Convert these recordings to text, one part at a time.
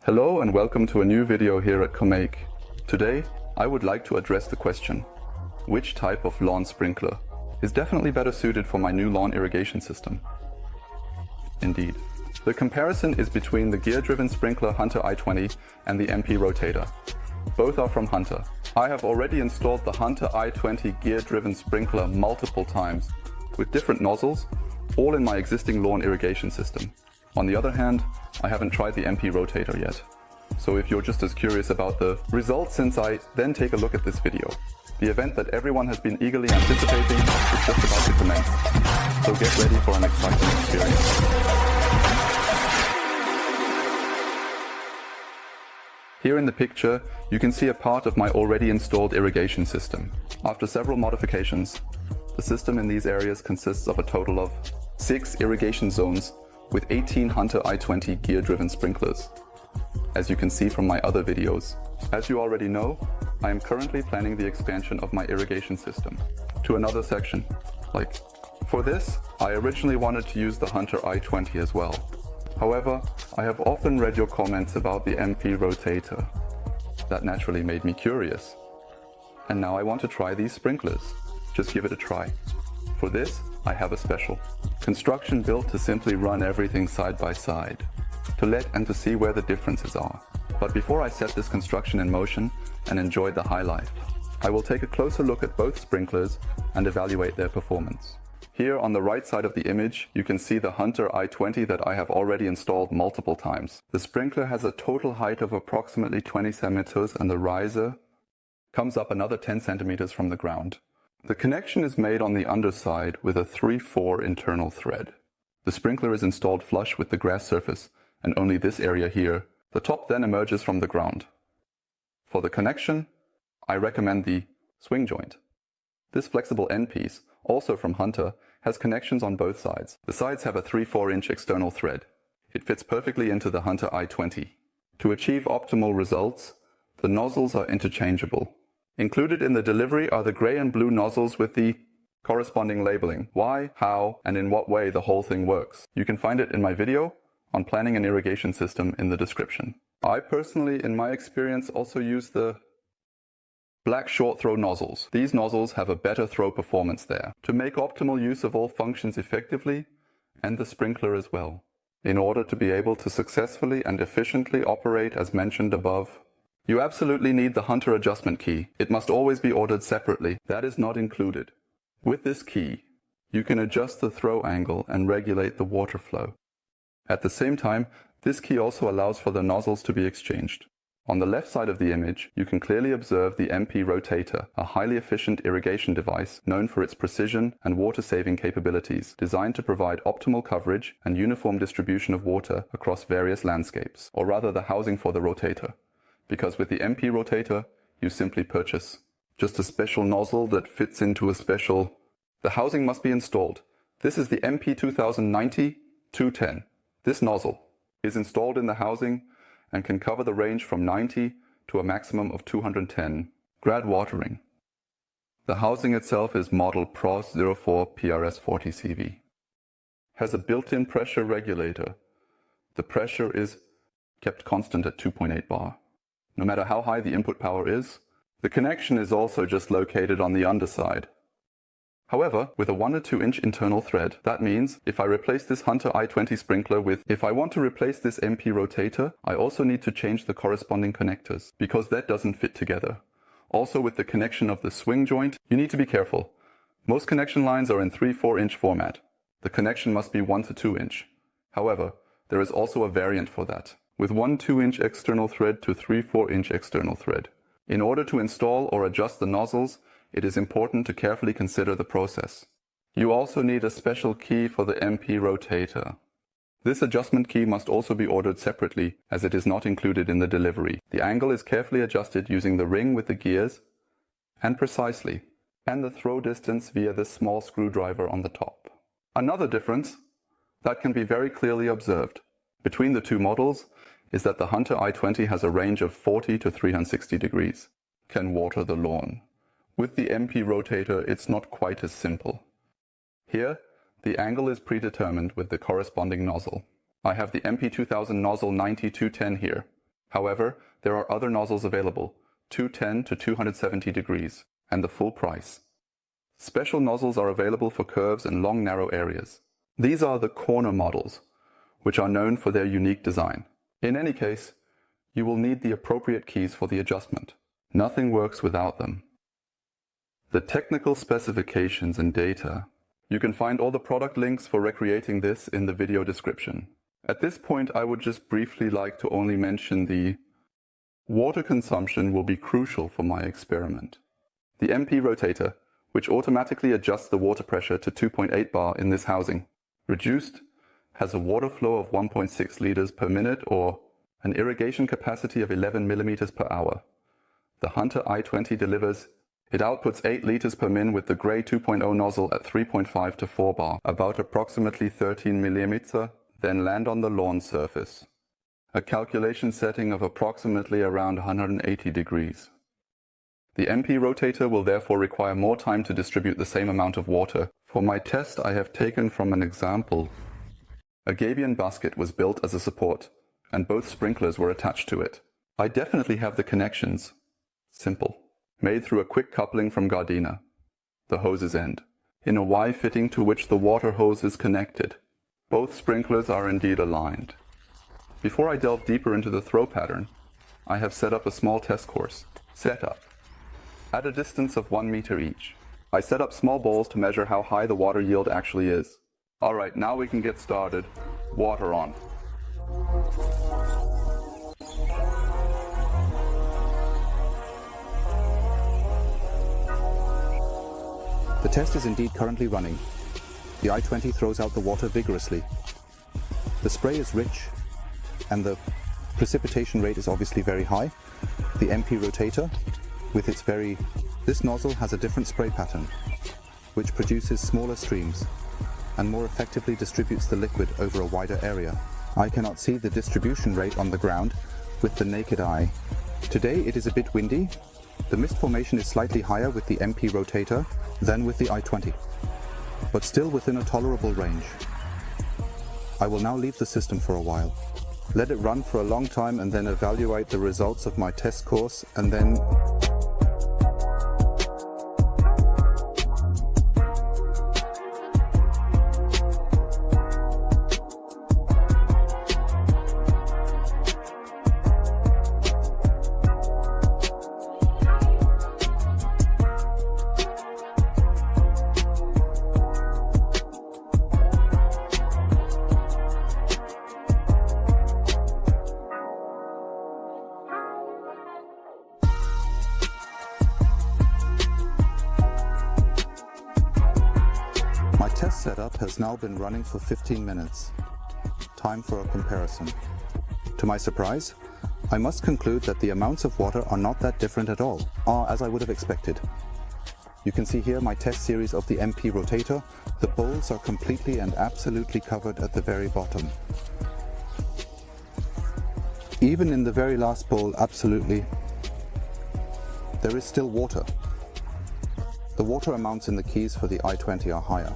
Hello and welcome to a new video here at commaik. Today, I would like to address the question, which type of lawn sprinkler is definitely better suited for my new lawn irrigation system? Indeed. The comparison is between the gear-driven sprinkler Hunter i20 and the MP Rotator. Both are from Hunter. I have already installed the Hunter i20 gear-driven sprinkler multiple times with different nozzles, all in my existing lawn irrigation system. On the other hand, I haven't tried the MP Rotator yet. So if you're just as curious about the results since I then take a look at this video. The event that everyone has been eagerly anticipating is just about to commence. So get ready for an exciting experience. Here in the picture, you can see a part of my already installed irrigation system. After several modifications, the system in these areas consists of a total of 6 irrigation zones with 18 Hunter i20 gear-driven sprinklers, as you can see from my other videos. As you already know, I am currently planning the expansion of my irrigation system to another section. For this, I originally wanted to use the Hunter i20 as well. However, I have often read your comments about the MP Rotator. That naturally made me curious. And now I want to try these sprinklers. Just give it a try. For this, I have a special construction built to simply run everything side by side, to let and to see where the differences are. But before I set this construction in motion and enjoy the high life, I will take a closer look at both sprinklers and evaluate their performance. Here on the right side of the image, you can see the Hunter i20 that I have already installed multiple times. The sprinkler has a total height of approximately 20 centimeters and the riser comes up another 10 centimeters from the ground. The connection is made on the underside with a 3/4 internal thread. The sprinkler is installed flush with the grass surface and only this area here. The top then emerges from the ground. For the connection, I recommend the swing joint. This flexible end piece, also from Hunter, has connections on both sides. The sides have a 3/4-inch external thread. It fits perfectly into the Hunter i20. To achieve optimal results, the nozzles are interchangeable. Included in the delivery are the gray and blue nozzles with the corresponding labeling, why, how, and in what way the whole thing works. You can find it in my video on planning an irrigation system in the description. I personally, in my experience, also use the black short throw nozzles. These nozzles have a better throw performance there, to make optimal use of all functions effectively, and the sprinkler as well, in order to be able to successfully and efficiently operate as mentioned above. You absolutely need the Hunter adjustment key. It must always be ordered separately. That is not included. With this key, you can adjust the throw angle and regulate the water flow. At the same time, this key also allows for the nozzles to be exchanged. On the left side of the image, you can clearly observe the MP Rotator, a highly efficient irrigation device known for its precision and water-saving capabilities, designed to provide optimal coverage and uniform distribution of water across various landscapes, or rather the housing for the rotator. Because with the MP Rotator, you simply purchase just a special nozzle that fits into a special. The housing must be installed. This is the MP 2090-210. This nozzle is installed in the housing and can cover the range from 90 to a maximum of 210. Grad watering. The housing itself is model PROS 04 PRS40 CV. Has a built-in pressure regulator. The pressure is kept constant at 2.8 bar. No matter how high the input power is, the connection is also just located on the underside. However, with a 1 or 2 inch internal thread, that means if I replace this Hunter i20 sprinkler if I want to replace this MP Rotator, I also need to change the corresponding connectors, because that doesn't fit together. Also with the connection of the swing joint, you need to be careful. Most connection lines are in 3/4 inch format. The connection must be 1 to 2 inch. However, there is also a variant for that, with 1 2-inch external thread to 3/4 inch external thread. In order to install or adjust the nozzles, it is important to carefully consider the process. You also need a special key for the MP Rotator. This adjustment key must also be ordered separately, as it is not included in the delivery. The angle is carefully adjusted using the ring with the gears, and precisely, and the throw distance via this small screwdriver on the top. Another difference that can be very clearly observed between the two models is that the Hunter i20 has a range of 40 to 360 degrees, can water the lawn. With the MP Rotator, it's not quite as simple. Here, the angle is predetermined with the corresponding nozzle. I have the MP 2000 nozzle 90-210 here. However, there are other nozzles available, 210 to 270 degrees, and the full price. Special nozzles are available for curves and long narrow areas. These are the corner models, which are known for their unique design. In any case, you will need the appropriate keys for the adjustment. Nothing works without them. The technical specifications and data. You can find all the product links for recreating this in the video description. At this point, I would just briefly like to only mention the water consumption will be crucial for my experiment. The MP Rotator, which automatically adjusts the water pressure to 2.8 bar in this housing, reduced, has a water flow of 1.6 liters per minute or an irrigation capacity of 11 millimeters per hour. The Hunter i20 delivers. It outputs 8 liters per min with the Gray 2.0 nozzle at 3.5 to 4 bar, about approximately 13 millimeter, then land on the lawn surface. A calculation setting of approximately around 180 degrees. The MP Rotator will therefore require more time to distribute the same amount of water. For my test, I have taken from an example. A gabion basket was built as a support, and both sprinklers were attached to it. I definitely have the connections. Simple. Made through a quick coupling from Gardena, the hose's end, in a Y fitting to which the water hose is connected. Both sprinklers are indeed aligned. Before I delve deeper into the throw pattern, I have set up a small test course. Setup. At a distance of 1 meter each. I set up small bowls to measure how high the water yield actually is. Alright, now we can get started. Water on. The test is indeed currently running. The i20 throws out the water vigorously. The spray is rich and the precipitation rate is obviously very high. The MP Rotator, with its this nozzle has a different spray pattern, which produces smaller streams and more effectively distributes the liquid over a wider area. I cannot see the distribution rate on the ground with the naked eye. Today it is a bit windy. The mist formation is slightly higher with the MP Rotator than with the i20, but still within a tolerable range. I will now leave the system for a while. Let it run for a long time and then evaluate the results of my test course and then My test setup has now been running for 15 minutes. Time for a comparison. To my surprise, I must conclude that the amounts of water are not that different at all, as I would have expected. You can see here my test series of the MP Rotator. The bowls are completely and absolutely covered at the very bottom. Even in the very last bowl, absolutely, there is still water. The water amounts in the keys for the i20 are higher.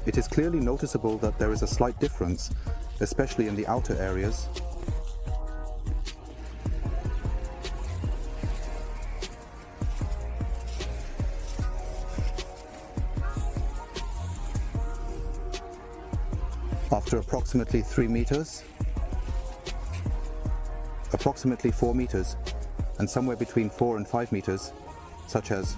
It is clearly noticeable that there is a slight difference, especially in the outer areas. After approximately 3 meters, approximately 4 meters, and somewhere between 4 and 5 meters, such as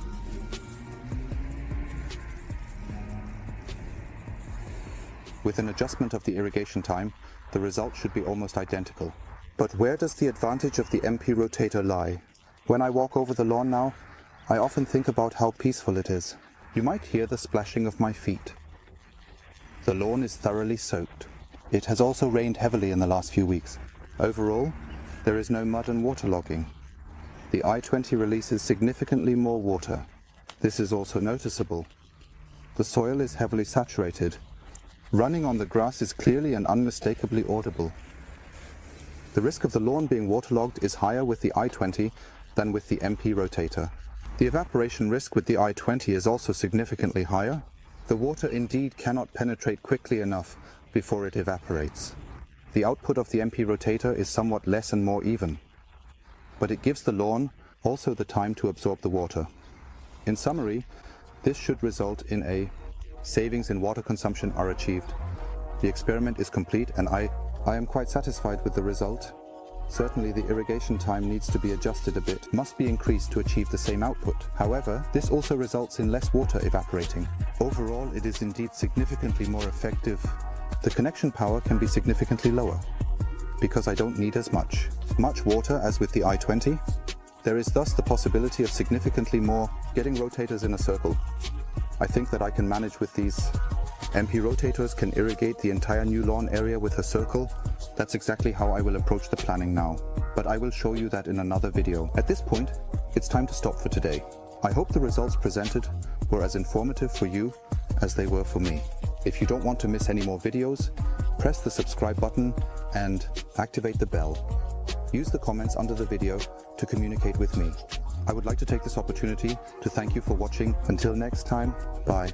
with an adjustment of the irrigation time, the result should be almost identical. But where does the advantage of the MP Rotator lie? When I walk over the lawn now, I often think about how peaceful it is. You might hear the splashing of my feet. The lawn is thoroughly soaked. It has also rained heavily in the last few weeks. Overall, there is no mud and waterlogging. The i20 releases significantly more water. This is also noticeable. The soil is heavily saturated. Running on the grass is clearly and unmistakably audible. The risk of the lawn being waterlogged is higher with the i20 than with the MP Rotator. The evaporation risk with the i20 is also significantly higher. The water indeed cannot penetrate quickly enough before it evaporates. The output of the MP Rotator is somewhat less and more even, but it gives the lawn also the time to absorb the water. In summary, this should result in a savings in water consumption are achieved. The experiment is complete and I am quite satisfied with the result. Certainly the irrigation time needs to be adjusted a bit, must be increased to achieve the same output. However, this also results in less water evaporating. Overall, it is indeed significantly more effective. The connection power can be significantly lower, because I don't need as much water as with the i20. There is thus the possibility of significantly more getting rotators in a circle. I think that I can manage with these. MP Rotators can irrigate the entire new lawn area with a circle. That's exactly how I will approach the planning now, but I will show you that in another video. At this point, it's time to stop for today. I hope the results presented were as informative for you as they were for me. If you don't want to miss any more videos, press the subscribe button and activate the bell. Use the comments under the video to communicate with me. I would like to take this opportunity to thank you for watching. Until next time, bye.